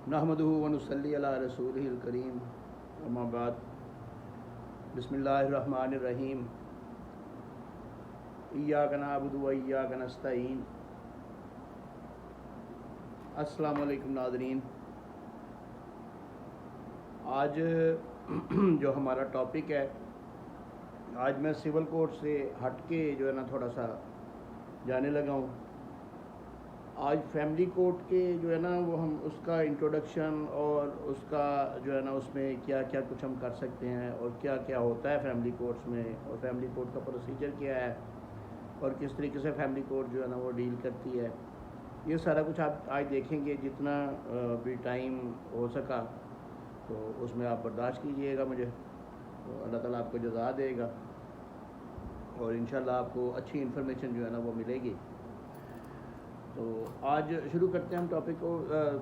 نحمدہ ونصلی علی رسولہ الکریم اما بعد بسم اللہ الرحمن الرحیم ایاک نعبد و ایاک نستعین۔ السلام علیکم ناظرین، آج جو ہمارا ٹاپک ہے، آج میں سول کوڈ سے ہٹ کے جو ہے نا تھوڑا سا جانے لگا ہوں۔ آج فیملی کوڈ کے جو ہے نا وہ ہم اس کا انٹروڈکشن اور اس کا جو ہے نا اس میں کیا کیا کچھ ہم کر سکتے ہیں اور کیا کیا ہوتا ہے فیملی کوڈس میں، اور فیملی کوڈ کا پروسیجر کیا ہے اور کس طریقے سے فیملی کوڈ جو ہے نا وہ ڈیل کرتی ہے، یہ سارا کچھ آپ آج دیکھیں گے۔ جتنا بھی ٹائم ہو سکا تو اس میں آپ برداشت کیجئے گا مجھے، تو اللہ تعالیٰ آپ کو جزا دے گا اور انشاءاللہ آپ کو اچھی انفارمیشن جو ہے نا وہ ملے گی۔ تو آج شروع کرتے ہیں ہم ٹاپک کو۔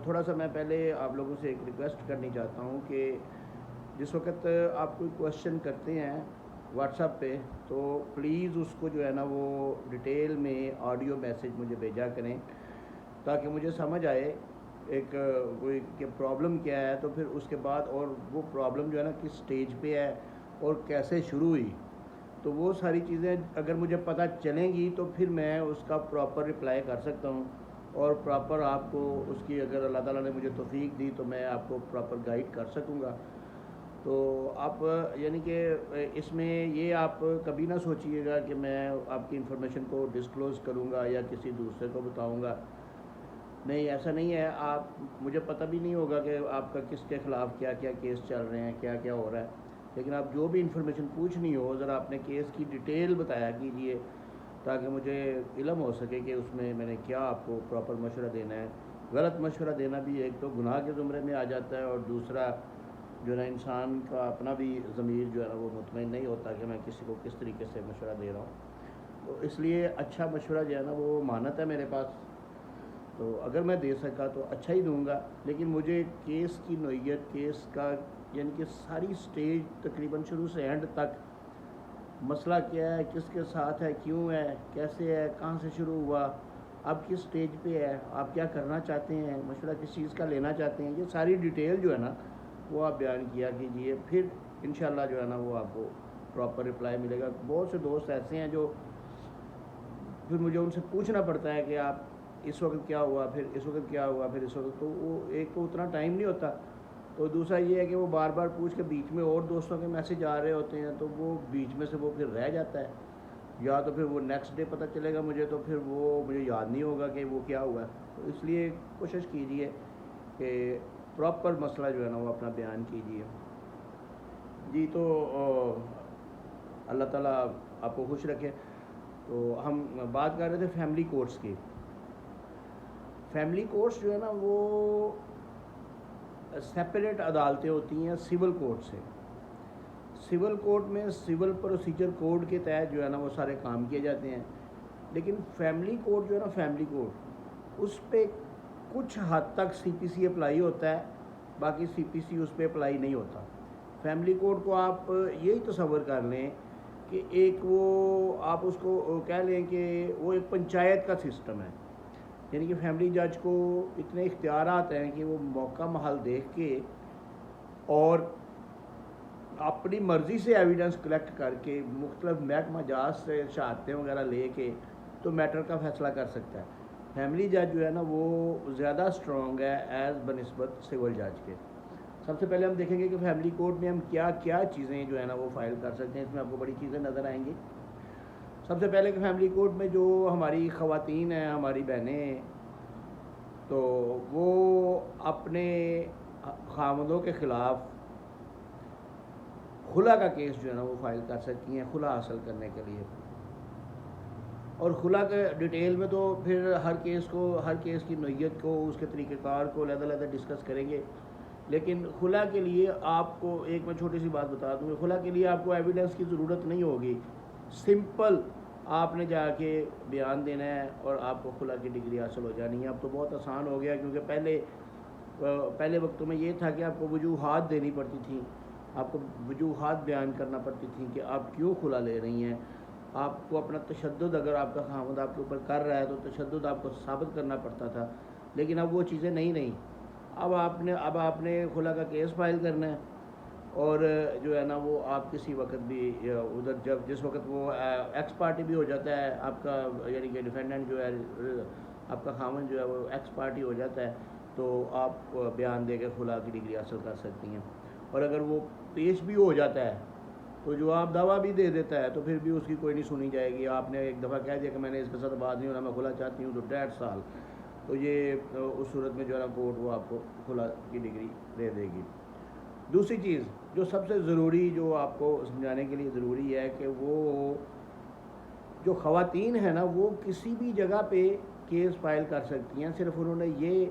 تھوڑا سا میں پہلے آپ لوگوں سے ایک ریکویسٹ کرنی چاہتا ہوں کہ جس وقت آپ کوئی کویشچن کرتے ہیں واٹس ایپ پہ، تو پلیز اس کو جو ہے نا وہ ڈیٹیل میں آڈیو میسیج مجھے بھیجا کریں، تاکہ مجھے سمجھ آئے ایک کوئی کہ پرابلم کیا ہے، تو پھر اس کے بعد اور وہ پرابلم جو ہے نا کس سٹیج پہ ہے اور کیسے شروع ہوئی، تو وہ ساری چیزیں اگر مجھے پتہ چلیں گی تو پھر میں اس کا پراپر رپلائی کر سکتا ہوں اور پراپر آپ کو اس کی، اگر اللہ تعالیٰ نے مجھے توفیق دی تو میں آپ کو پراپر گائیڈ کر سکوں گا۔ تو آپ یعنی کہ اس میں یہ آپ کبھی نہ سوچیے گا کہ میں آپ کی انفارمیشن کو ڈسکلوز کروں گا یا کسی دوسرے کو بتاؤں گا، نہیں ایسا نہیں ہے۔ آپ مجھے پتہ بھی نہیں ہوگا کہ آپ کا کس کے خلاف کیا کیا کیس چل رہے ہیں، کیا کیا ہو رہا ہے، لیکن آپ جو بھی انفارمیشن پوچھنی ہو ذرا اپنے کیس کی ڈیٹیل بتایا کیجئے، تاکہ مجھے علم ہو سکے کہ اس میں نے کیا آپ کو پراپر مشورہ دینا ہے۔ غلط مشورہ دینا بھی ایک تو گناہ کے زمرے میں آ جاتا ہے، اور دوسرا جو ہے نا انسان کا اپنا بھی ضمیر جو ہے نا وہ مطمئن نہیں ہوتا کہ میں کسی کو کس طریقے سے مشورہ دے رہا ہوں۔ تو اس لیے اچھا مشورہ جو ہے نا وہ امانت ہے میرے پاس، تو اگر میں دے سکا تو اچھا ہی دوں گا، لیکن مجھے کیس کی نوعیت، کیس کا یعنی کہ ساری سٹیج تقریباً شروع سے اینڈ تک، مسئلہ کیا ہے، کس کے ساتھ ہے، کیوں ہے، کیسے ہے، کہاں سے شروع ہوا، اب کس سٹیج پہ ہے، آپ کیا کرنا چاہتے ہیں، مشورہ کس چیز کا لینا چاہتے ہیں، یہ ساری ڈیٹیل جو ہے نا وہ آپ بیان کیا کیجئے، پھر انشاءاللہ جو ہے نا وہ آپ کو پراپر رپلائی ملے گا۔ بہت سے دوست ایسے ہیں جو پھر مجھے ان سے پوچھنا پڑتا ہے کہ آپ اس وقت کیا ہوا، پھر اس وقت کیا ہوا، پھر اس وقت، تو وہ ایک تو اتنا ٹائم نہیں ہوتا، تو دوسرا یہ ہے کہ وہ بار بار پوچھ کے بیچ میں اور دوستوں کے میسیج آ رہے ہوتے ہیں، تو وہ بیچ میں سے وہ پھر رہ جاتا ہے، یا تو پھر وہ نیکسٹ ڈے پتہ چلے گا مجھے، تو پھر وہ مجھے یاد نہیں ہوگا کہ وہ کیا ہوا ہے۔ تو اس لیے کوشش کیجئے کہ پراپر مسئلہ جو ہے نا وہ اپنا بیان کیجئے۔ جی، تو اللہ تعالیٰ آپ کو خوش رکھے۔ تو ہم بات کر رہے تھے فیملی کورٹس کی۔ فیملی کورٹس جو ہے نا وہ سیپریٹ عدالتیں ہوتی ہیں سول کورٹ سے۔ سول کورٹ میں سول پروسیجر کوڈ کے تحت جو ہے نا وہ سارے کام کیے جاتے ہیں، لیکن فیملی کورٹ جو ہے نا، فیملی کورٹ اس پہ کچھ حد تک سی پی سی اپلائی ہوتا ہے، باقی سی پی سی اس پہ اپلائی نہیں ہوتا۔ فیملی کورٹ کو آپ یہی تصور کر لیں کہ ایک وہ آپ اس کو کہہ لیں کہ وہ ایک پنچایت کا سسٹم ہے، یعنی کہ فیملی جج کو اتنے اختیارات ہیں کہ وہ موقع محل دیکھ کے اور اپنی مرضی سے ایویڈنس کلیکٹ کر کے مختلف محکمہ جات سے شہادتیں وغیرہ لے کے تو میٹر کا فیصلہ کر سکتا ہے۔ فیملی جج جو ہے نا وہ زیادہ اسٹرانگ ہے ایز بنسبت سول جج کے۔ سب سے پہلے ہم دیکھیں گے کہ فیملی کورٹ میں ہم کیا کیا چیزیں جو ہے نا وہ فائل کر سکتے ہیں۔ اس میں آپ کو بڑی چیزیں نظر آئیں گی۔ سب سے پہلے کہ فیملی کورٹ میں جو ہماری خواتین ہیں، ہماری بہنیں ہیں، تو وہ اپنے خامدوں کے خلاف خلا کا کیس جو ہے نا وہ فائل کر سکتی ہیں خلا حاصل کرنے کے لیے۔ اور خلا کے ڈیٹیل میں تو پھر ہر کیس کی نوعیت کو، اس کے طریقہ کار کو علیحدہ ڈسکس کریں گے، لیکن خلا کے لیے آپ کو ایک میں چھوٹی سی بات بتا دوں کہ خلا کے لیے آپ کو ایویڈنس کی ضرورت نہیں ہوگی، سمپل آپ نے جا کے بیان دینا ہے اور آپ کو خلا کی ڈگری حاصل ہو جانی ہے۔ اب تو بہت آسان ہو گیا، کیونکہ پہلے وقتوں میں یہ تھا کہ آپ کو وجوہات دینی پڑتی تھیں، آپ کو وجوہات بیان کرنا پڑتی تھیں کہ آپ کیوں خلا لے رہی ہیں، آپ کو اپنا تشدد اگر آپ کا خاوند آپ کے اوپر کر رہا ہے تو تشدد آپ کو ثابت کرنا پڑتا تھا، لیکن اب وہ چیزیں نہیں رہیں۔ اب آپ نے خلا کا کیس فائل کرنا ہے، اور جو ہے نا وہ آپ کسی وقت بھی ادھر جس وقت وہ ایکس پارٹی بھی ہو جاتا ہے آپ کا، یعنی کہ ڈیفینڈنٹ جو ہے آپ کا خامن جو ہے وہ ایکس پارٹی ہو جاتا ہے، تو آپ بیان دے کے خلا کی ڈگری حاصل کر سکتی ہیں۔ اور اگر وہ پیش بھی ہو جاتا ہے تو جو آپ دعویٰ بھی دے دیتا ہے تو پھر بھی اس کی کوئی نہیں سنی جائے گی۔ آپ نے ایک دفعہ کہہ دیا کہ میں نے اس کے ساتھ بات نہیں ہونا، میں خلا چاہتی ہوں، تو 1.5 سال، تو یہ اس صورت میں جو ہے نا کورٹ وہ آپ کو خلا کی ڈگری دے دے گی۔ دوسری چیز جو سب سے ضروری، جو آپ کو سمجھانے کے لیے ضروری ہے، کہ وہ جو خواتین ہیں نا وہ کسی بھی جگہ پہ کیس فائل کر سکتی ہیں، صرف انہوں نے یہ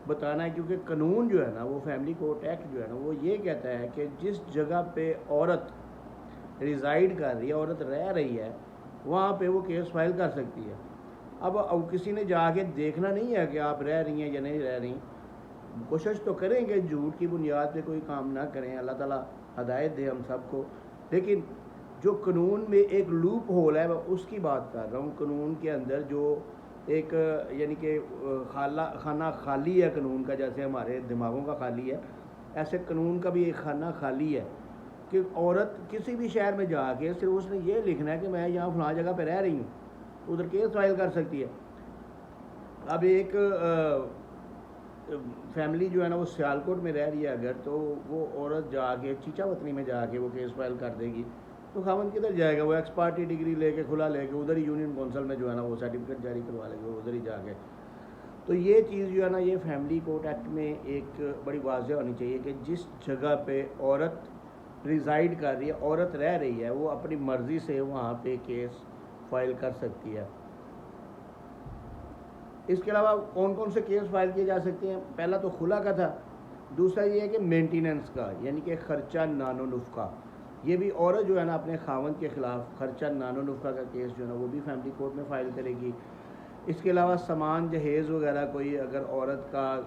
بتانا ہے، کیونکہ قانون جو ہے نا وہ فیملی کورٹ ایکٹ جو ہے نا وہ یہ کہتا ہے کہ جس جگہ پہ عورت ریزائڈ کر رہی ہے، عورت رہ رہی ہے، وہاں پہ وہ کیس فائل کر سکتی ہے۔ اب کسی نے جا کے دیکھنا نہیں ہے کہ آپ رہ رہی ہیں یا نہیں رہ رہی، کوشش تو کریں کہ جھوٹ کی بنیاد پہ کوئی کام نہ کریں، اللہ تعالیٰ ہدایت دے ہم سب کو، لیکن جو قانون میں ایک لوپ ہول ہے میں اس کی بات کر رہا ہوں۔ قانون کے اندر جو ایک یعنی کہ خانہ خالی ہے قانون کا، جیسے ہمارے دماغوں کا خالی ہے، ایسے قانون کا بھی ایک خانہ خالی ہے، کہ عورت کسی بھی شہر میں جا کے صرف اس نے یہ لکھنا ہے کہ میں یہاں فلاں جگہ پہ رہ رہی ہوں، ادھر کیس فائل کر سکتی ہے۔ اب ایک فیملی جو ہے نا وہ سیالکوٹ میں رہ رہی ہے اگر، تو وہ عورت جا کے چیچا وطنی میں جا کے وہ کیس فائل کر دے گی، تو خاوند کدھر جائے گا؟ وہ ایکس پارٹی ڈگری لے کے کھلا لے کے ادھر ہی یونین کونسل میں جو ہے نا وہ سرٹیفکیٹ جاری کروا لے گا ادھر ہی جا کے۔ تو یہ چیز جو ہے نا یہ فیملی کورٹ ایکٹ میں ایک بڑی واضح ہونی چاہیے کہ جس جگہ پہ عورت ریزائڈ کر رہی ہے، عورت رہ رہی ہے، وہ اپنی مرضی سے وہاں پہ کیس فائل کر سکتی ہے۔ اس کے علاوہ کون کون سے کیس فائل کیے جا سکتے ہیں؟ پہلا تو خلا کا تھا، دوسرا یہ ہے کہ مینٹیننس کا، یعنی کہ خرچہ نان و نفقہ، یہ بھی عورت جو ہے نا اپنے خاوند کے خلاف خرچہ نان و نفقہ کا کیس جو ہے نا وہ بھی فیملی کورٹ میں فائل کرے گی۔ اس کے علاوہ سامان جہیز وغیرہ کوئی اگر عورت کا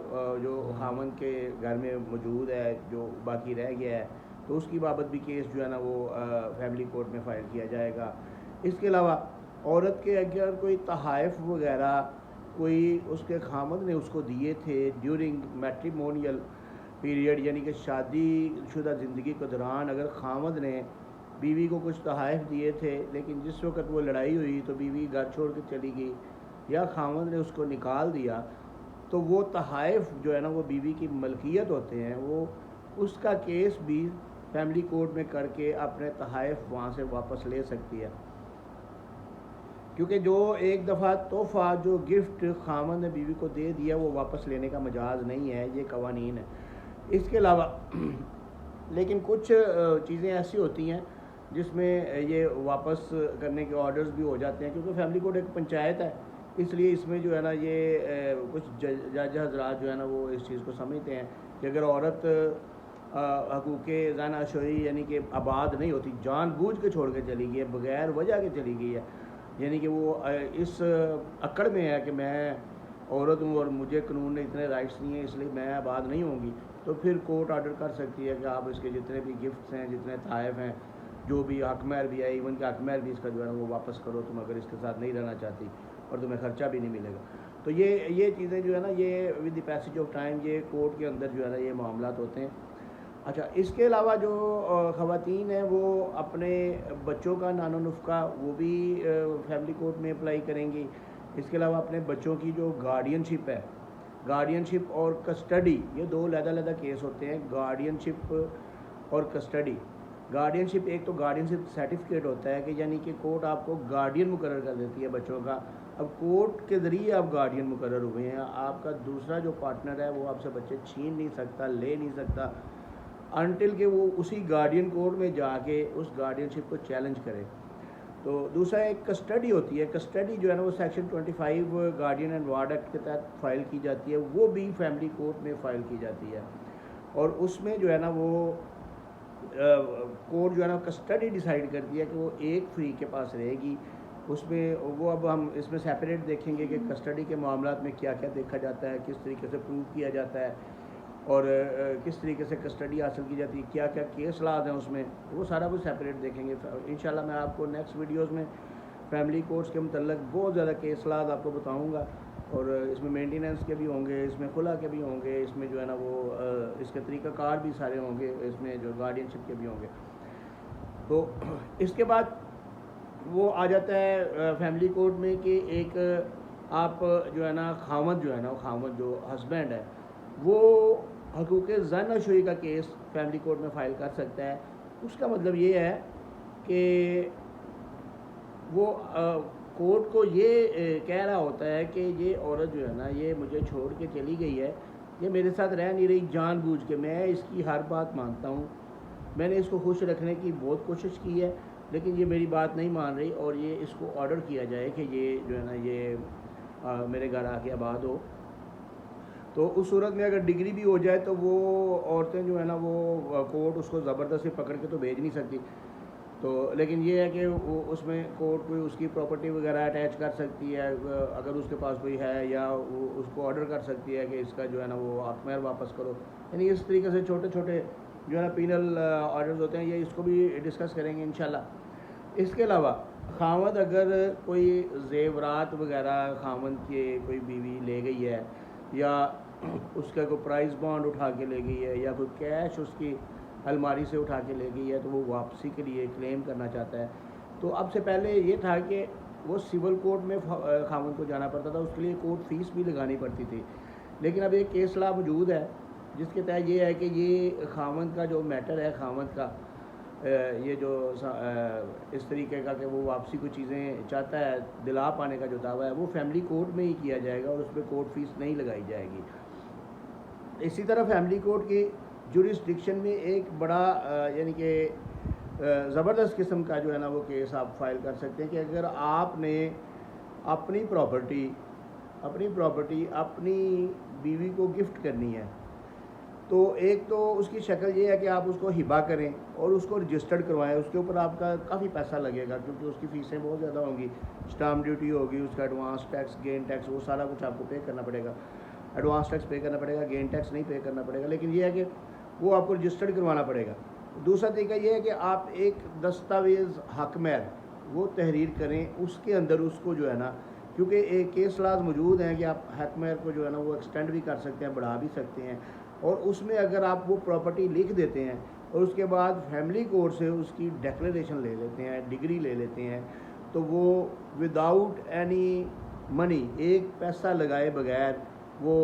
جو خاوند کے گھر میں موجود ہے جو باقی رہ گیا ہے تو اس کی بابت بھی کیس جو ہے نا وہ فیملی کورٹ میں فائل کیا جائے گا۔ اس کے علاوہ عورت کے اگر کوئی تحائف وغیرہ کوئی اس کے خامد نے اس کو دیے تھے ڈیورنگ میٹریمونیل پیریڈ، یعنی کہ شادی شدہ زندگی کے دوران اگر خامد نے بیوی کو کچھ تحائف دیے تھے، لیکن جس وقت وہ لڑائی ہوئی تو بیوی گھر چھوڑ کے چلی گئی یا خامد نے اس کو نکال دیا، تو وہ تحائف جو ہے نا وہ بیوی کی ملکیت ہوتے ہیں، وہ اس کا کیس بھی فیملی کورٹ میں کر کے اپنے تحائف وہاں سے واپس لے سکتی ہے، کیونکہ جو ایک دفعہ تحفہ جو گفٹ خامد نے بیوی کو دے دیا وہ واپس لینے کا مجاز نہیں ہے، یہ قوانین ہے۔ اس کے علاوہ لیکن کچھ چیزیں ایسی ہوتی ہیں جس میں یہ واپس کرنے کے آرڈرز بھی ہو جاتے ہیں، کیونکہ فیملی کورٹ ایک پنچایت ہے، اس لیے اس میں جو ہے نا یہ کچھ جج حضرات جو ہے نا وہ اس چیز کو سمجھتے ہیں کہ اگر عورت حقوق زن عشوری یعنی کہ آباد نہیں ہوتی، جان بوجھ کے چھوڑ کے چلی گئی ہے، بغیر وجہ کے چلی گئی ہے، یعنی کہ وہ اس اکڑ میں ہے کہ میں عورت ہوں اور مجھے قانون نے اتنے رائٹس نہیں ہیں اس لیے میں آباد نہیں ہوں گی، تو پھر کورٹ آرڈر کر سکتی ہے کہ آپ اس کے جتنے بھی گفٹس ہیں، جتنے تحائف ہیں، جو بھی حق مہر بھی ہے، ایون کہ حق مہر بھی اس کا جو ہے نا وہ واپس کرو تم اگر اس کے ساتھ نہیں رہنا چاہتی، اور تمہیں خرچہ بھی نہیں ملے گا۔ تو یہ چیزیں جو ہے نا یہ with the passage of time یہ کورٹ کے اندر جو ہے نا یہ معاملات ہوتے ہیں۔ اچھا، اس کے علاوہ جو خواتین ہیں وہ اپنے بچوں کا نان و نفقہ وہ بھی فیملی کورٹ میں اپلائی کریں گی۔ اس کے علاوہ اپنے بچوں کی جو گارڈین شپ ہے، گارڈین شپ اور کسٹڈی، یہ دو علیحدہ کیس ہوتے ہیں، گارڈین شپ اور کسٹڈی۔ گارڈین شپ ایک تو گارڈین شپ سرٹیفکیٹ ہوتا ہے کہ یعنی کہ کورٹ آپ کو گارڈین مقرر کر دیتی ہے بچوں کا، اب کورٹ کے ذریعے آپ گارڈین مقرر ہوئے ہیں، آپ کا دوسرا جو پارٹنر ہے وہ آپ سے بچے چھین نہیں سکتا، لے نہیں سکتا انٹل کہ وہ اسی گارڈین کورٹ میں جا کے اس گارڈین شپ کو چیلنج کرے۔ تو دوسرا ایک کسٹڈی ہوتی ہے، کسٹڈی جو ہے نا وہ section 25 guardian and ward act کے تحت فائل کی جاتی ہے، وہ بھی فیملی کورٹ میں فائل کی جاتی ہے، اور اس میں جو ہے نا وہ کورٹ جو ہے نا کسٹڈی ڈیسائیڈ کرتی ہے کہ وہ ایک فریق کے پاس رہے گی، اس میں وہ اب ہم اس میں سیپریٹ دیکھیں گے کہ کسٹڈی کے معاملات میں کیا کیا دیکھا جاتا ہے، کس طریقے سے پروو کیا جاتا ہے، اور کس طریقے سے کسٹڈی حاصل کی جاتی ہے، کیا کیا کیس لاز ہیں اس میں، وہ سارا کچھ سیپریٹ دیکھیں گے۔ انشاءاللہ میں آپ کو نیکسٹ ویڈیوز میں فیملی کورٹس کے متعلق بہت زیادہ کیس لاز آپ کو بتاؤں گا، اور اس میں مینٹیننس کے بھی ہوں گے، اس میں خلا کے بھی ہوں گے، اس میں جو ہے نا وہ اس کے طریقہ کار بھی سارے ہوں گے، اس میں جو گارڈین شپ کے بھی ہوں گے. تو اس کے بعد وہ آ جاتا ہے فیملی کورٹ میں کہ ایک آپ جو ہے نا خاوند جو ہے نا، خاوند جو ہسبینڈ ہے وہ حقوق زن شوئی کا کیس فیملی کورٹ میں فائل کر سکتا ہے. اس کا مطلب یہ ہے کہ وہ کورٹ کو یہ کہہ رہا ہوتا ہے کہ یہ عورت جو ہے نا یہ مجھے چھوڑ کے چلی گئی ہے، یہ میرے ساتھ رہ نہیں رہی جان بوجھ کے، میں اس کی ہر بات مانتا ہوں، میں نے اس کو خوش رکھنے کی بہت کوشش کی ہے لیکن یہ میری بات نہیں مان رہی، اور یہ اس کو آرڈر کیا جائے کہ یہ جو ہے نا یہ میرے گھر آ کے آباد ہو. تو اس صورت میں اگر ڈگری بھی ہو جائے تو وہ عورتیں جو ہے نا وہ کورٹ اس کو زبردستی پکڑ کے تو بھیج نہیں سکتی. تو لیکن یہ ہے کہ وہ اس میں کورٹ کوئی اس کی پراپرٹی وغیرہ اٹیچ کر سکتی ہے اگر اس کے پاس کوئی ہے، یا وہ اس کو آرڈر کر سکتی ہے کہ اس کا جو ہے نا وہ حق واپس کرو. یعنی اس طریقے سے چھوٹے چھوٹے جو ہے نا پینل آرڈرز ہوتے ہیں، یہ اس کو بھی ڈسکس کریں گے انشاءاللہ. اس کے علاوہ خاوند اگر کوئی زیورات وغیرہ خاوند کے کوئی بیوی لے گئی ہے، یا اس کا کوئی پرائز بانڈ اٹھا کے لے گئی ہے، یا کوئی کیش اس کی الماری سے اٹھا کے لے گئی ہے تو وہ واپسی کے لیے کلیم کرنا چاہتا ہے. تو اب سے پہلے یہ تھا کہ وہ سول کورٹ میں خاوند کو جانا پڑتا تھا، اس کے لیے کورٹ فیس بھی لگانی پڑتی تھی. لیکن اب ایک کیس لا موجود ہے جس کے تحت یہ ہے کہ یہ خاوند کا جو میٹر ہے، خاوند کا یہ جو اس طریقے کا کہ وہ واپسی کو چیزیں چاہتا ہے، دلا پانے کا جو دعویٰ ہے وہ فیملی کورٹ میں ہی کیا جائے گا اور اس پہ کورٹ فیس نہیں لگائی جائے گی. اسی طرح فیملی کورٹ کی جورسڈکشن میں ایک بڑا یعنی کہ زبردست قسم کا جو ہے نا وہ کیس آپ فائل کر سکتے ہیں کہ اگر آپ نے اپنی پراپرٹی اپنی بیوی کو گفٹ کرنی ہے، تو ایک تو اس کی شکل یہ ہے کہ آپ اس کو ہبا کریں اور اس کو رجسٹرڈ کروائیں. اس کے اوپر آپ کا کافی پیسہ لگے گا کیونکہ اس کی فیسیں بہت زیادہ ہوں گی، اسٹامپ ڈیوٹی ہوگی، اس کا ایڈوانس ٹیکس، گین ٹیکس، وہ سارا کچھ آپ کو پے کرنا پڑے گا. ایڈوانس ٹیکس پے کرنا پڑے گا، گین ٹیکس نہیں پے کرنا پڑے گا، لیکن یہ ہے کہ وہ آپ کو رجسٹرڈ کروانا پڑے گا. دوسرا طریقہ یہ ہے کہ آپ ایک دستاویز حق مہر وہ تحریر کریں، اس کے اندر اس کو جو ہے نا، کیونکہ ایک کیس لاز موجود ہیں کہ آپ حق مہر کو جو ہے نا وہ ایکسٹینڈ بھی کر سکتے ہیں، بڑھا بھی سکتے ہیں، اور اس میں اگر آپ وہ پراپرٹی لکھ دیتے ہیں اور اس کے بعد فیملی کورٹ سے اس کی ڈیکلیریشن لے لیتے ہیں، ڈگری لے لیتے ہیں، تو وہ وداؤٹ اینی منی، ایک پیسہ لگائے بغیر وہ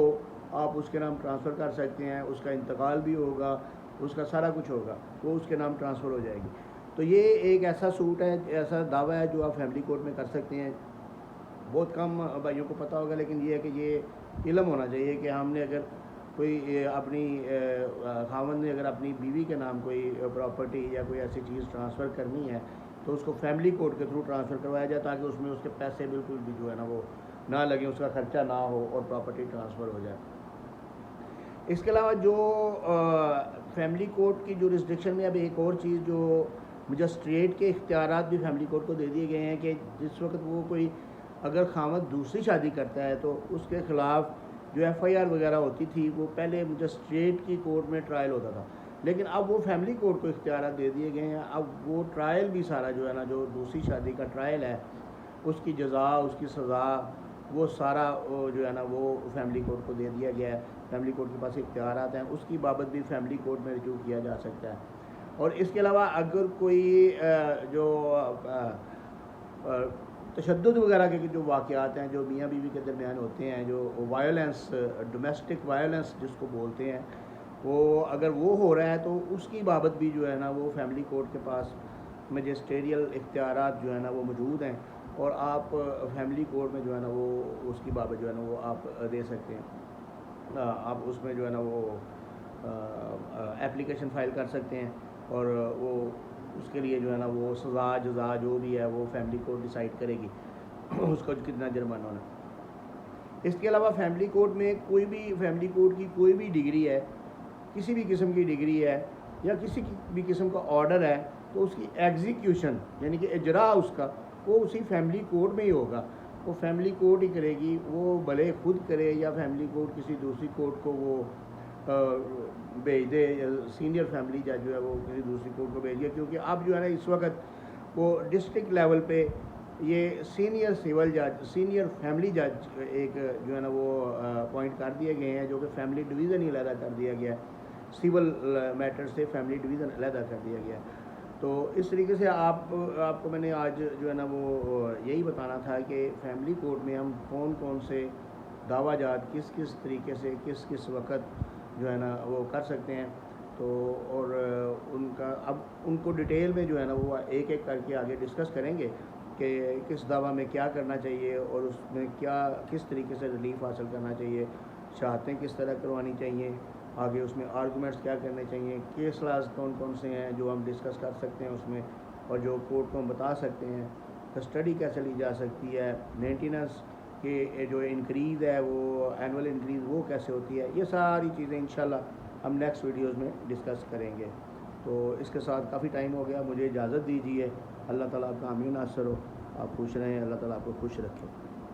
آپ اس کے نام ٹرانسفر کر سکتے ہیں. اس کا انتقال بھی ہوگا، اس کا سارا کچھ ہوگا، وہ اس کے نام ٹرانسفر ہو جائے گی. تو یہ ایک ایسا سوٹ ہے، ایسا دعویٰ ہے جو آپ فیملی کورٹ میں کر سکتے ہیں. بہت کم بھائیوں کو پتہ ہوگا، لیکن یہ ہے کہ یہ علم ہونا چاہیے کہ ہم نے اگر کوئی اپنی خاوند نے اگر اپنی بیوی کے نام کوئی پراپرٹی یا کوئی ایسی چیز ٹرانسفر کرنی ہے تو اس کو فیملی کورٹ کے تھرو ٹرانسفر کروایا جائے تاکہ اس میں اس کے پیسے بالکل بھی جو ہے نا وہ نہ لگیں، اس کا خرچہ نہ ہو اور پراپرٹی ٹرانسفر ہو جائے. اس کے علاوہ جو فیملی کورٹ کی جورسڈکشن میں اب ایک اور چیز جو مجسٹریٹ کے اختیارات بھی فیملی کورٹ کو دے دیے گئے ہیں کہ جس وقت وہ کوئی اگر خاوند دوسری شادی کرتا ہے تو اس کے خلاف جو ایف آئی آر وغیرہ ہوتی تھی وہ پہلے مجسٹریٹ کی کورٹ میں ٹرائل ہوتا تھا، لیکن اب وہ فیملی کورٹ کو اختیارات دے دیے گئے ہیں. اب وہ ٹرائل بھی سارا جو ہے نا جو دوسری شادی کا ٹرائل ہے، اس کی جزا، اس کی سزا، وہ سارا جو ہے نا وہ فیملی کورٹ کو دے دیا گیا ہے. فیملی کورٹ کے پاس اختیارات ہیں، اس کی بابت بھی فیملی کورٹ میں رجوع کیا جا سکتا ہے. اور اس کے علاوہ اگر کوئی جو تشدد وغیرہ کے جو واقعات ہیں جو میاں بیوی کے درمیان ہوتے ہیں، جو وائلنس، ڈومیسٹک وائلنس جس کو بولتے ہیں، وہ اگر وہ ہو رہا ہے تو اس کی بابت بھی جو ہے نا وہ فیملی کورٹ کے پاس میجسٹریل اختیارات جو ہے نا وہ موجود ہیں، اور آپ فیملی کورٹ میں جو ہے نا وہ اس کی بابت جو ہے نا وہ آپ دے سکتے ہیں. آپ اس میں جو ہے نا وہ اپلیکیشن فائل کر سکتے ہیں، اور وہ اس کے لیے جو ہے نا وہ سزا جزا جو بھی ہے وہ فیملی کورٹ ڈیسائیڈ کرے گی اس کو کتنا جرمانہ ہونا. اس کے علاوہ فیملی کورٹ میں کوئی بھی فیملی کورٹ کی کوئی بھی ڈگری ہے، کسی بھی قسم کی ڈگری ہے یا کسی بھی قسم کا آرڈر ہے، تو اس کی ایگزیکیوشن یعنی کہ اجرا اس کا وہ اسی فیملی کورٹ میں ہی ہوگا. وہ فیملی کورٹ ہی کرے گی، وہ بھلے خود کرے یا فیملی کورٹ کسی دوسری کورٹ کو وہ بھیج دے، سینئر فیملی جج جو ہے وہ کسی دوسری کورٹ کو بھیج دے، کیونکہ اب جو ہے نا اس وقت وہ ڈسٹرکٹ لیول پہ یہ سینئر سول جج، سینئر فیملی جج ایک جو ہے نا وہ اپوائنٹ کر دیے گئے ہیں، جو کہ فیملی ڈویژن ہی علیحدہ کر دیا گیا ہے، سول میٹر سے فیملی ڈویژن علیحدہ کر دیا گیا ہے۔ تو اس طریقے سے آپ کو میں نے آج جو ہے نا وہ یہی بتانا تھا کہ فیملی کورٹ میں ہم کون سے دعویٰ جات کس طریقے سے کس وقت جو ہے نا وہ کر سکتے ہیں، تو اور ان کا اب ان کو ڈیٹیل میں جو ہے نا وہ ایک ایک کر کے آگے ڈسکس کریں گے کہ کس دعویٰ میں کیا کرنا چاہیے اور اس میں کس طریقے سے ریلیف حاصل کرنا چاہیے، شہادتیں کس طرح کروانی چاہیے، آگے اس میں آرگومنٹس کیا کرنے چاہیے، کیس لاز کون سے ہیں جو ہم ڈسکس کر سکتے ہیں اس میں اور جو کورٹ کو ہم بتا سکتے ہیں، کسٹڈی کیسے لی جا سکتی ہے، مینٹیننس کے جو انکریز ہے وہ اینول انکریز وہ کیسے ہوتی ہے، یہ ساری چیزیں انشاءاللہ ہم نیکسٹ ویڈیوز میں ڈسکس کریں گے۔ تو اس کے ساتھ کافی ٹائم ہو گیا، مجھے اجازت دیجیے۔ اللہ تعالیٰ آپ کا حامی و ناصر ہو، آپ خوش رہیں، اللہ تعالیٰ آپ کو خوش رکھے۔